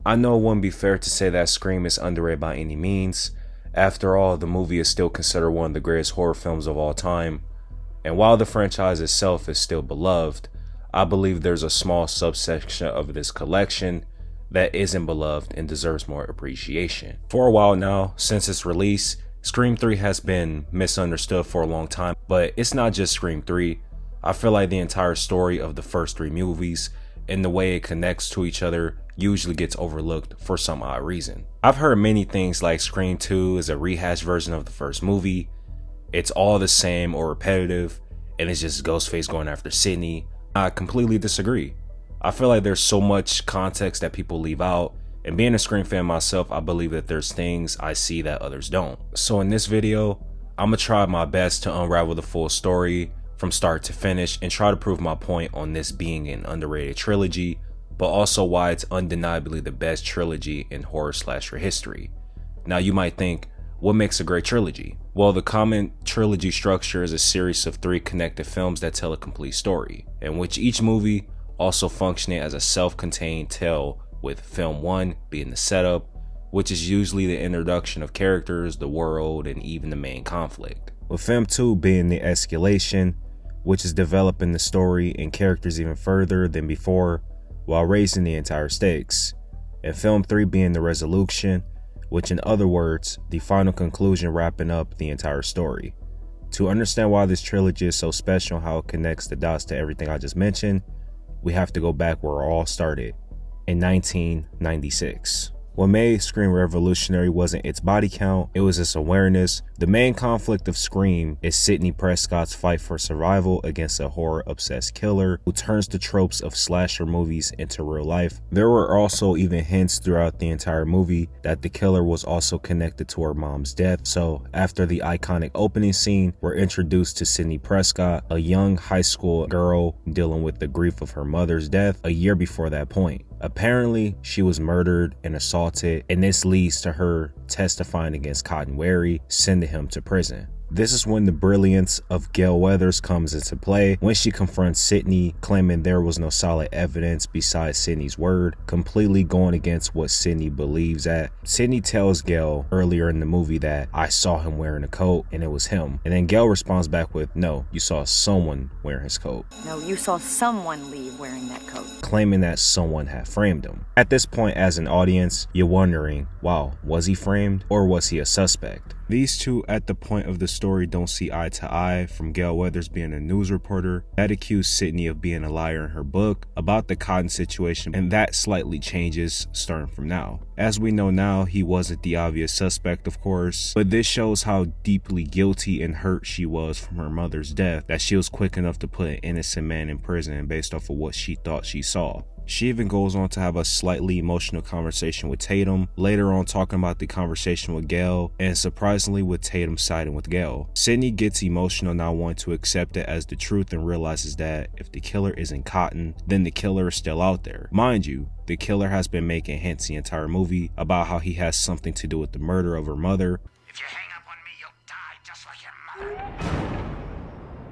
I know it wouldn't be fair to say that Scream is underrated by any means. After all, the movie is still considered one of the greatest horror films of all time, and while the franchise itself is still beloved, I believe there's a small subsection of this collection that isn't beloved and deserves more appreciation. For a while now, since its release, Scream 3 has been misunderstood for a long time, but it's not just Scream 3. I feel like the entire story of the first 3 movies and the way it connects to each other usually gets overlooked for some odd reason. I've heard many things like Scream 2 is a rehashed version of the first movie, it's all the same or repetitive, and it's just Ghostface going after Sidney. I completely disagree. I feel like there's so much context that people leave out, and being a Scream fan myself, I believe that there's things I see that others don't. So in this video, I'm gonna try my best to unravel the full story from start to finish and try to prove my point on this being an underrated trilogy, but also why it's undeniably the best trilogy in horror slasher history. Now you might think, what makes a great trilogy? Well, the common trilogy structure is a series of 3 connected films that tell a complete story, in which each movie also functioning as a self-contained tale, with film 1 being the setup, which is usually the introduction of characters, the world, and even the main conflict, with film 2 being the escalation, which is developing the story and characters even further than before while raising the entire stakes, and film 3 being the resolution, which in other words, the final conclusion wrapping up the entire story. To understand why this trilogy is so special and how it connects the dots to everything I just mentioned, we have to go back where it all started, in 1996. What made Scream revolutionary wasn't its body count, it was its awareness. The main conflict of Scream is Sidney Prescott's fight for survival against a horror-obsessed killer who turns the tropes of slasher movies into real life. There were also even hints throughout the entire movie that the killer was also connected to her mom's death. So after the iconic opening scene, we're introduced to Sidney Prescott, a young high school girl dealing with the grief of her mother's death a year before that point. Apparently, she was murdered and assaulted, and this leads to her testifying against Cotton Wary, sending him to prison. This is when the brilliance of Gale Weathers comes into play, when she confronts Sidney, claiming there was no solid evidence besides Sidney's word, completely going against what Sidney believes at. Sidney tells Gale earlier in the movie that, "I saw him wearing a coat and it was him." And then Gale responds back with, "No, you saw someone wearing his coat." "No, you saw someone leave wearing that coat." Claiming that someone had framed him. At this point, as an audience, you're wondering, wow, was he framed or was he a suspect? These two at the point of the story don't see eye to eye, from Gale Weathers being a news reporter that accused Sidney of being a liar in her book about the Cotton situation, and that slightly changes starting from now. As we know now, he wasn't the obvious suspect, of course, but this shows how deeply guilty and hurt she was from her mother's death, that she was quick enough to put an innocent man in prison based off of what she thought she saw. She even goes on to have a slightly emotional conversation with Tatum, later on talking about the conversation with Gale, and surprisingly with Tatum siding with Gale. Sidney gets emotional, not wanting to accept it as the truth, and realizes that if the killer isn't Cotton, then the killer is still out there. Mind you, the killer has been making hints the entire movie about how he has something to do with the murder of her mother. "If you hang up on me, you'll die just like your mother."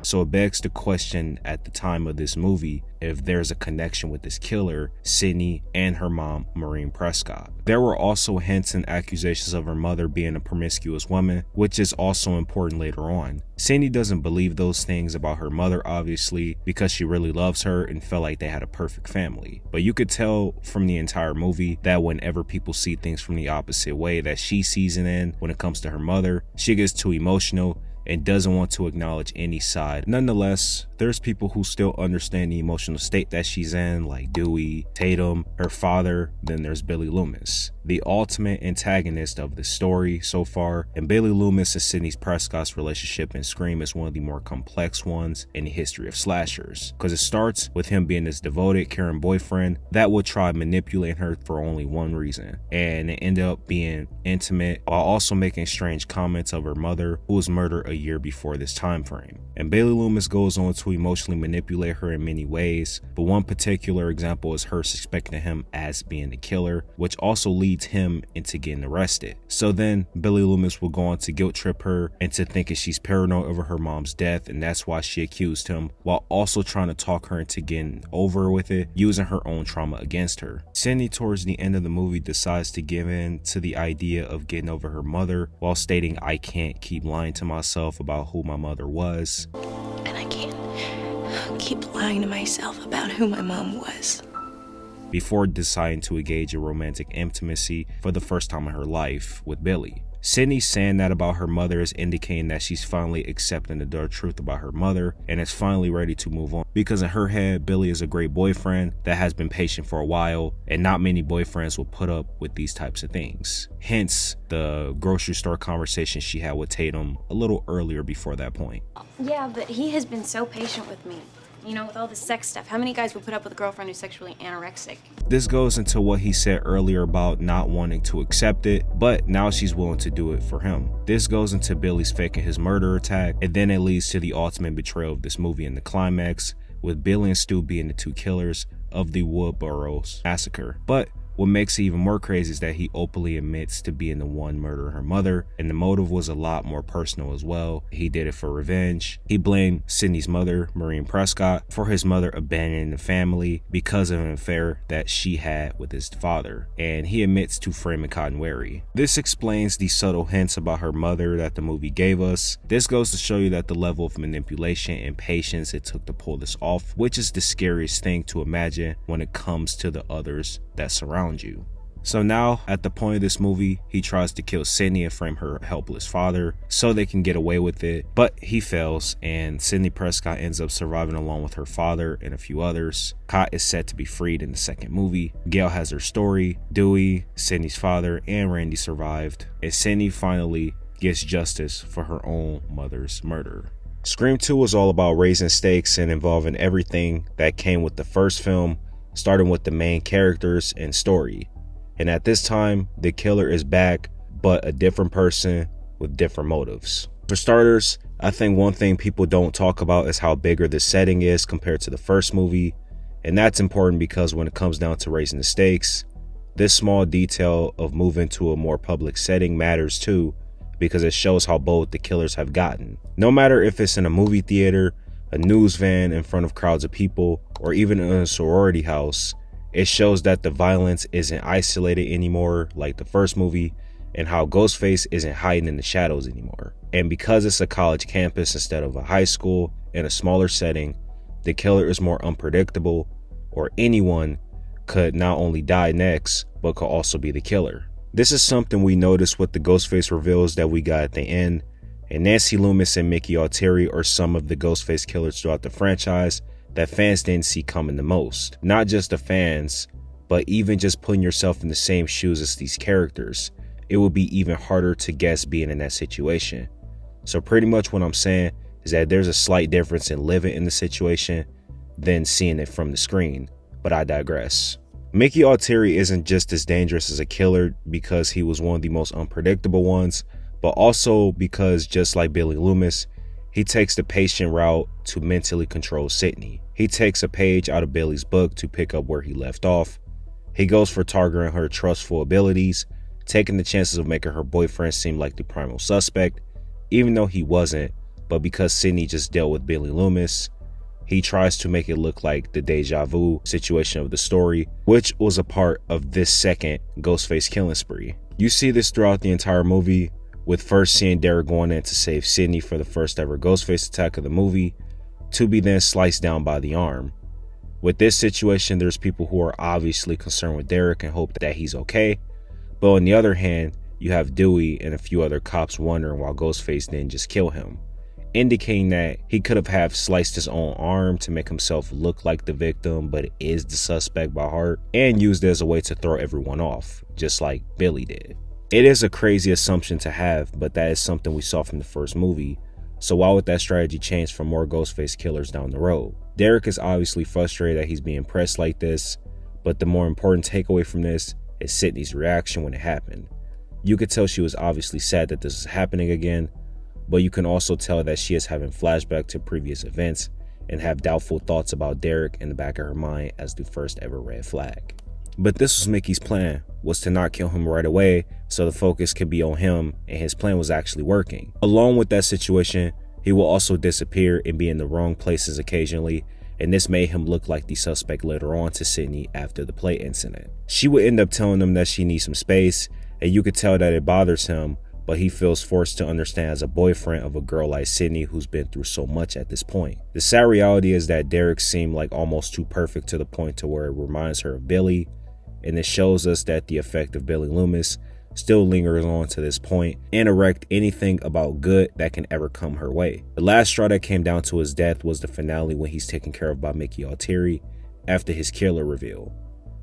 So it begs the question at the time of this movie if there's a connection with this killer, Sidney, and her mom, Maureen Prescott. There were also hints and accusations of her mother being a promiscuous woman, which is also important later on. Sidney doesn't believe those things about her mother, obviously, because she really loves her and felt like they had a perfect family. But you could tell from the entire movie that whenever people see things from the opposite way that she sees it in when it comes to her mother, she gets too emotional and doesn't want to acknowledge any side. Nonetheless, there's people who still understand the emotional state that she's in, like Dewey, Tatum, her father, then there's Billy Loomis, the ultimate antagonist of the story so far. And Billy Loomis and Sidney Prescott's relationship in Scream is one of the more complex ones in the history of slashers, because it starts with him being this devoted, caring boyfriend that would try manipulating her for only one reason, and it ended up being intimate while also making strange comments of her mother, who was murdered a year before this time frame. And Bailey Loomis goes on to emotionally manipulate her in many ways, but one particular example is her suspecting him as being the killer, which also leads him into getting arrested. So then Bailey Loomis will go on to guilt trip her into thinking she's paranoid over her mom's death, and that's why she accused him, while also trying to talk her into getting over with it, using her own trauma against her. Sidney towards the end of the movie decides to give in to the idea of getting over her mother, while stating, "I can't keep lying to myself about who my mother was. And I can't keep lying to myself about who my mom was." Before deciding to engage in romantic intimacy for the first time in her life with Billy. Sidney saying that about her mother is indicating that she's finally accepting the dark truth about her mother and is finally ready to move on, because in her head, Billy is a great boyfriend that has been patient for a while, and not many boyfriends will put up with these types of things. Hence the grocery store conversation she had with Tatum a little earlier before that point. Yeah, but he has been so patient with me. You know, with all this sex stuff. How many guys would put up with a girlfriend who's sexually anorexic? This goes into what he said earlier about not wanting to accept it, but now she's willing to do it for him. This goes into Billy's faking his murder attack, and then it leads to the ultimate betrayal of this movie in the climax, with Billy and Stu being the two killers of the Woodboro's massacre. But what makes it even more crazy is that he openly admits to being the one murdering her mother, and the motive was a lot more personal as well. He did it for revenge. He blamed Sidney's mother, Sidney Prescott, for his mother abandoning the family because of an affair that she had with his father, and he admits to framing Cotton Wary. This explains the subtle hints about her mother that the movie gave us. This goes to show you that the level of manipulation and patience it took to pull this off, which is the scariest thing to imagine when it comes to the others that surround you. So now, at the point of this movie, he tries to kill Sidney and frame her helpless father so they can get away with it, but he fails, and Sidney Prescott ends up surviving along with her father and a few others. Cott is set to be freed in the second movie. Gail has her story. Dewey, Sidney's father, and Randy survived, and Sidney finally gets justice for her own mother's murder. Scream 2 was all about raising stakes and involving everything that came with the first film, starting with the main characters and story. And at this time, the killer is back, but a different person with different motives. For starters, I think one thing people don't talk about is how bigger the setting is compared to the first movie. And that's important because when it comes down to raising the stakes, this small detail of moving to a more public setting matters too, because it shows how bold the killers have gotten. No matter if it's in a movie theater, a news van in front of crowds of people, or even in a sorority house, it shows that the violence isn't isolated anymore like the first movie, and how Ghostface isn't hiding in the shadows anymore. And because it's a college campus instead of a high school in a smaller setting, the killer is more unpredictable, or anyone could not only die next, but could also be the killer. This is something we noticed with the Ghostface reveals that we got at the end, and Nancy Loomis and Mickey Altieri are some of the Ghostface killers throughout the franchise that fans didn't see coming the most. Not just the fans, but even just putting yourself in the same shoes as these characters, it would be even harder to guess being in that situation. So pretty much what I'm saying is that there's a slight difference in living in the situation than seeing it from the screen, but I digress. Mickey Altieri isn't just as dangerous as a killer because he was one of the most unpredictable ones, but also because, just like Billy Loomis, he takes the patient route to mentally control Sidney. He takes a page out of Billy's book to pick up where he left off. He goes for targeting her trustful abilities, taking the chances of making her boyfriend seem like the primal suspect, even though he wasn't, but because Sidney just dealt with Billy Loomis, he tries to make it look like the deja vu situation of the story, which was a part of this second Ghostface killing spree. You see this throughout the entire movie, with first seeing Derek going in to save Sidney for the first ever Ghostface attack of the movie, to be then sliced down by the arm. With this situation, there's people who are obviously concerned with Derek and hope that he's okay, but on the other hand, you have Dewey and a few other cops wondering why Ghostface didn't just kill him, indicating that he could have sliced his own arm to make himself look like the victim but is the suspect by heart, and used it as a way to throw everyone off, just like Billy did. It is a crazy assumption to have, but that is something we saw from the first movie, so why would that strategy change for more Ghostface killers down the road? Derek is obviously frustrated that he's being pressed like this, but the more important takeaway from this is Sidney's reaction when it happened. You could tell she was obviously sad that this is happening again, but you can also tell that she is having flashbacks to previous events and have doubtful thoughts about Derek in the back of her mind as the first ever red flag. But this was Mickey's plan, was to not kill him right away so the focus could be on him, and his plan was actually working. Along with that situation, he will also disappear and be in the wrong places occasionally, and this made him look like the suspect later on to Sidney after the plate incident. She would end up telling him that she needs some space, and you could tell that it bothers him, but he feels forced to understand as a boyfriend of a girl like Sidney who's been through so much at this point. The sad reality is that Derek seemed like almost too perfect to the point to where it reminds her of Billy, and it shows us that the effect of Billy Loomis still lingers on to this point and erect anything about good that can ever come her way. The last straw that came down to his death was the finale when he's taken care of by Mickey Altieri after his killer reveal,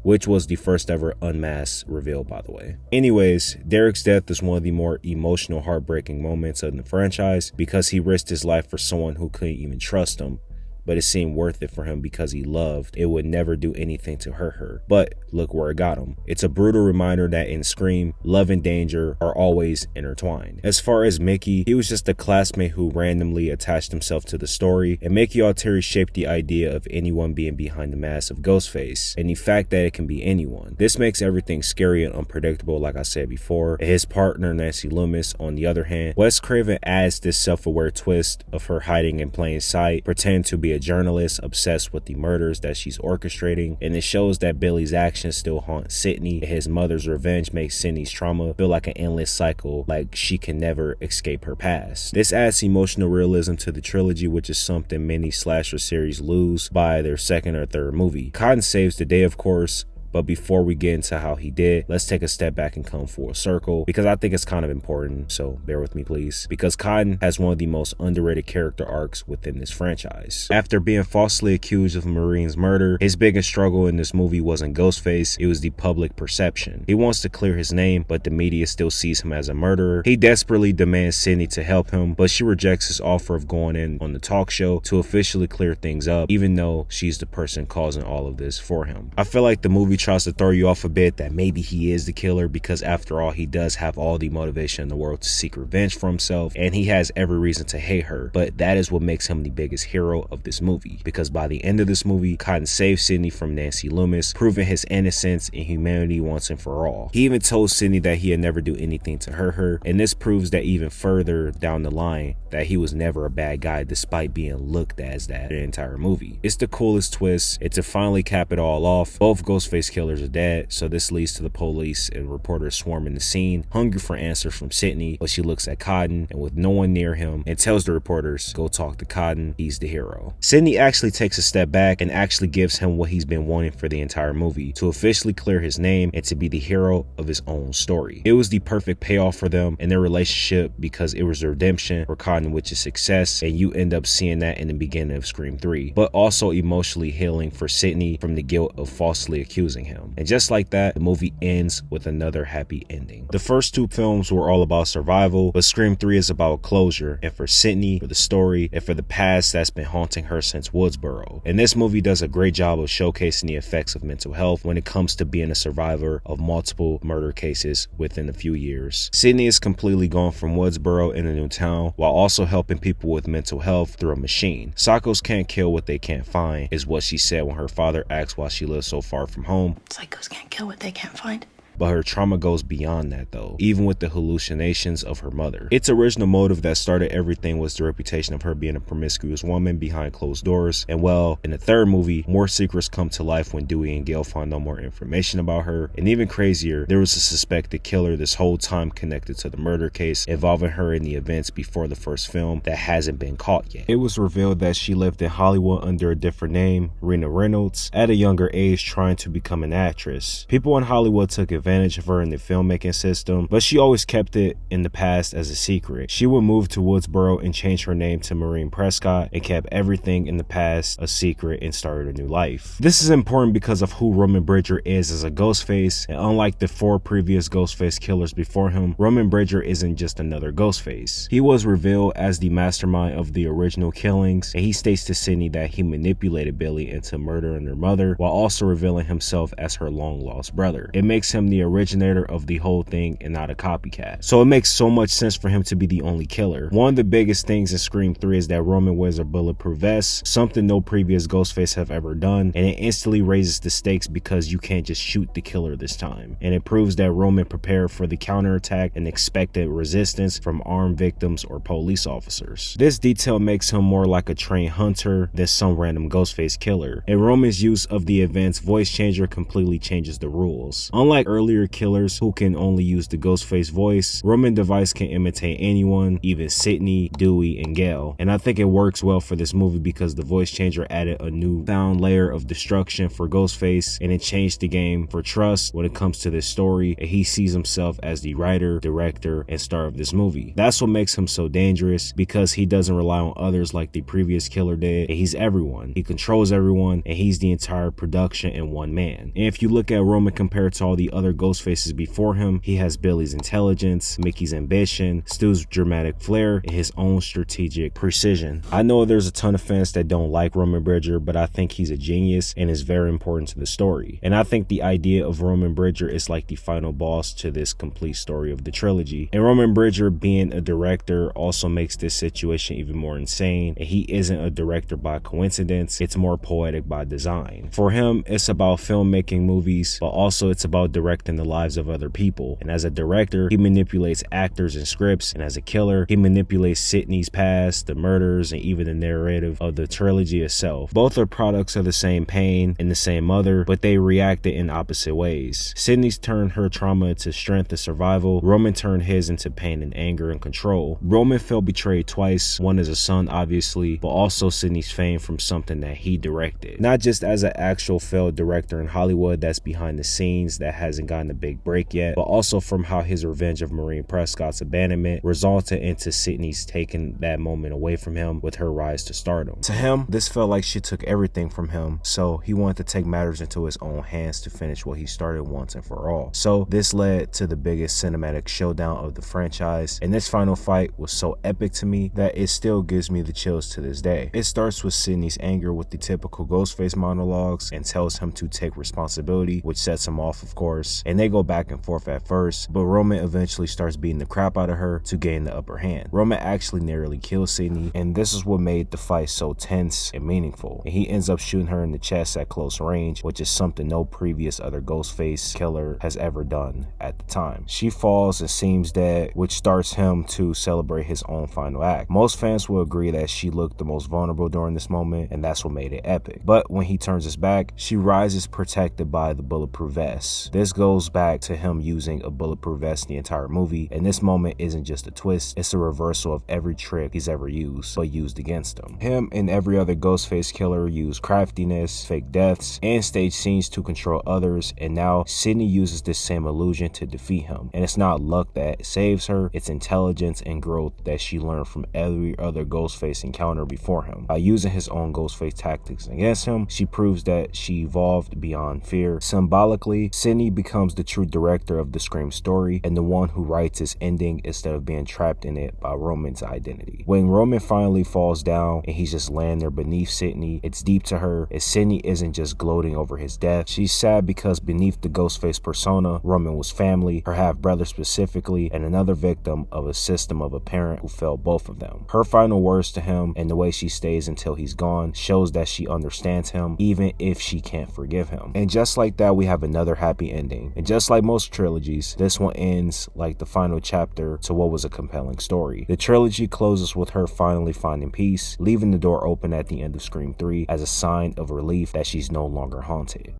which was the first ever unmasked reveal, by the way. Anyways, Derek's death is one of the more emotional, heartbreaking moments in the franchise because he risked his life for someone who couldn't even trust him, but it seemed worth it for him because he loved. It would never do anything to hurt her. But look where it got him. It's a brutal reminder that in Scream, love and danger are always intertwined. As far as Mickey, he was just a classmate who randomly attached himself to the story, and Mickey Altieri shaped the idea of anyone being behind the mask of Ghostface, and the fact that it can be anyone. This makes everything scary and unpredictable, like I said before. And his partner, Nancy Loomis, on the other hand, Wes Craven adds this self-aware twist of her hiding in plain sight, pretending to be a journalist obsessed with the murders that she's orchestrating, and it shows that Billy's actions still haunt Sidney, and his mother's revenge makes Sidney's trauma feel like an endless cycle, like she can never escape her past. This adds emotional realism to the trilogy, which is something many slasher series lose by their second or third movie. Cotton saves the day, of course, but before we get into how he did, let's take a step back and come full circle, because I think it's kind of important, so bear with me please. Because Cotton has one of the most underrated character arcs within this franchise. After being falsely accused of Marine's murder, his biggest struggle in this movie wasn't Ghostface, it was the public perception. He wants to clear his name, but the media still sees him as a murderer. He desperately demands Sidney to help him, but she rejects his offer of going in on the talk show to officially clear things up, even though she's the person causing all of this for him. I feel like the movie tries to throw you off a bit that maybe he is the killer, because after all, he does have all the motivation in the world to seek revenge for himself, and he has every reason to hate her, but that is what makes him the biggest hero of this movie, because by the end of this movie, Cotton saves Sidney from Nancy Loomis, proving his innocence and humanity once and for all. He even told Sidney that he'd never do anything to hurt her, and this proves that even further down the line that he was never a bad guy despite being looked as that the entire movie. It's the coolest twist, and to finally cap it all off, both Ghostface killers are dead, so this leads to the police and reporters swarming the scene, hungry for answers from Sidney, but she looks at Cotton, and with no one near him, and tells the reporters, go talk to Cotton, he's the hero. Sidney actually takes a step back and actually gives him what he's been wanting for the entire movie, to officially clear his name and to be the hero of his own story. It was the perfect payoff for them and their relationship, because it was a redemption for Cotton, which is success, and you end up seeing that in the beginning of Scream 3, but also emotionally healing for Sidney from the guilt of falsely accusing him. And just like that, the movie ends with another happy ending. The first two films were all about survival, but Scream 3 is about closure, and for Sidney, for the story, and for the past that's been haunting her since Woodsboro. And this movie does a great job of showcasing the effects of mental health when it comes to being a survivor of multiple murder cases within a few years. Sidney is completely gone from Woodsboro in a new town, while also helping people with mental health through a machine. Psychos can't kill what they can't find, is what she said when her father asked why she lives so far from home. Psychos can't kill what they can't find. But her trauma goes beyond that though, even with the hallucinations of her mother. Its original motive that started everything was the reputation of her being a promiscuous woman behind closed doors. And well, in the third movie, more secrets come to life when Dewey and Gail find out more information about her. And even crazier, there was a suspected killer this whole time connected to the murder case involving her in the events before the first film that hasn't been caught yet. It was revealed that she lived in Hollywood under a different name, Rena Reynolds, at a younger age trying to become an actress. People in Hollywood took advantage of her in the filmmaking system, but she always kept it in the past as a secret. She would move to Woodsboro and change her name to Sidney Prescott and kept everything in the past a secret and started a new life. This is important because of who Roman Bridger is as a Ghostface, and unlike the 4 previous Ghostface killers before him, Roman Bridger isn't just another Ghostface. He was revealed as the mastermind of the original killings, and he states to Sidney that he manipulated Billy into murdering her mother while also revealing himself as her long lost brother. It makes him the originator of the whole thing and not a copycat. So it makes so much sense for him to be the only killer. One of the biggest things in Scream 3 is that Roman wears a bulletproof vest, something no previous Ghostface have ever done, and it instantly raises the stakes because you can't just shoot the killer this time. And it proves that Roman prepared for the counterattack and expected resistance from armed victims or police officers. This detail makes him more like a trained hunter than some random Ghostface killer. And Roman's use of the event's voice changer completely changes the rules. Unlike earlier killers who can only use the Ghostface voice, Roman Device can imitate anyone, even Sidney, Dewey, and Gale. And I think it works well for this movie because the voice changer added a newfound layer of destruction for Ghostface, and it changed the game for Trust when it comes to this story, and he sees himself as the writer, director, and star of this movie. That's what makes him so dangerous, because he doesn't rely on others like the previous killer did, and he's everyone. He controls everyone, and he's the entire production in one man. And if you look at Roman compared to all the other Ghostfaces before him, he has Billy's intelligence, Mickey's ambition, Stu's dramatic flair, and his own strategic precision. I know there's a ton of fans that don't like Roman Bridger, but I think he's a genius and is very important to the story. And I think the idea of Roman Bridger is like the final boss to this complete story of the trilogy. And Roman Bridger being a director also makes this situation even more insane, and he isn't a director by coincidence, it's more poetic by design. For him, it's about filmmaking movies, but also it's about directing the lives of other people. And as a director, he manipulates actors and scripts, and as a killer, he manipulates Sidney's past, the murders, and even the narrative of the trilogy itself. Both are products of the same pain and the same mother, but they reacted in opposite ways. Sidney's turned her trauma into strength and survival. Roman turned his into pain and anger and control. Roman felt betrayed twice, one as a son obviously, but also Sidney's fame from something that he directed. Not just as an actual failed director in Hollywood that's behind the scenes that hasn't gotten a big break yet, but also from how his revenge of Maureen Prescott's abandonment resulted into Sidney's taking that moment away from him with her rise to stardom. To him, this felt like she took everything from him, so he wanted to take matters into his own hands to finish what he started once and for all. So this led to the biggest cinematic showdown of the franchise, and this final fight was so epic to me that it still gives me the chills to this day. It starts with Sidney's anger with the typical Ghostface monologues and tells him to take responsibility, which sets him off of course, and they go back and forth at first, but Roman eventually starts beating the crap out of her to gain the upper hand. Roman actually nearly kills Sidney, and this is what made the fight so tense and meaningful. And he ends up shooting her in the chest at close range, which is something no previous other Ghostface killer has ever done at the time. She falls and seems dead, which starts him to celebrate his own final act. Most fans will agree that she looked the most vulnerable during this moment, and that's what made it epic. But when he turns his back, she rises protected by the bulletproof vest. This goes back to him using a bulletproof vest the entire movie, and this moment isn't just a twist, it's a reversal of every trick he's ever used, but used against him. Him and every other Ghostface killer use craftiness, fake deaths, and stage scenes to control others, and now Sidney uses this same illusion to defeat him. And it's not luck that saves her, it's intelligence and growth that she learned from every other Ghostface encounter before him. By using his own Ghostface tactics against him, she proves that she evolved beyond fear. Symbolically, Sidney becomes the true director of the Scream story and the one who writes its ending instead of being trapped in it by Roman's identity. When Roman finally falls down and he's just laying there beneath Sidney, it's deep to her, as Sidney isn't just gloating over his death. She's sad because beneath the Ghostface persona, Roman was family, her half-brother specifically, and another victim of a system of a parent who failed both of them. Her final words to him and the way she stays until he's gone shows that she understands him, even if she can't forgive him. And just like that, we have another happy ending. And just like most trilogies, this one ends like the final chapter to what was a compelling story. The trilogy closes with her finally finding peace, leaving the door open at the end of Scream 3 as a sign of relief that she's no longer haunted.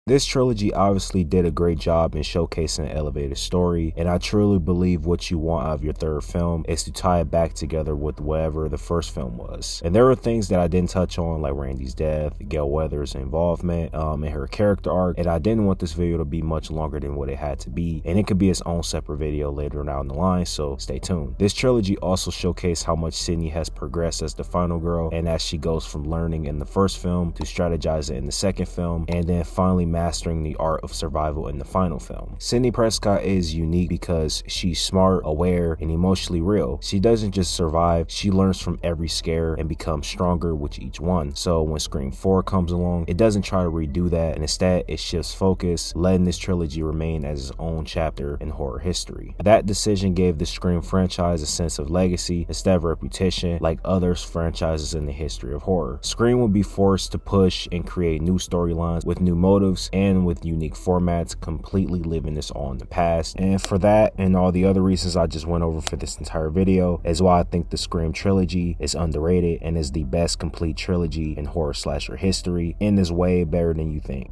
This trilogy obviously did a great job in showcasing an elevated story, and I truly believe what you want out of your third film is to tie it back together with whatever the first film was. And there were things that I didn't touch on, like Randy's death, Gail Weathers' involvement, and her character arc, and I didn't want this video to be much longer than what it had to be, and it could be its own separate video later down the line, so stay tuned. This trilogy also showcased how much Sidney has progressed as the final girl, and as she goes from learning in the first film to strategizing in the second film, and then finally mastering the art of survival in the final film. Sidney Prescott is unique because she's smart, aware, and emotionally real. She doesn't just survive, she learns from every scare and becomes stronger with each one. So when Scream 4 comes along, it doesn't try to redo that, and instead it shifts focus, letting this trilogy remain as its own chapter in horror history. That decision gave the Scream franchise a sense of legacy instead of repetition like other franchises in the history of horror. Scream will be forced to push and create new storylines with new motives and with unique formats, completely living this all in the past. And for that and all the other reasons I just went over for this entire video is why I think the Scream trilogy is underrated and is the best complete trilogy in horror slasher history and is way better than you think.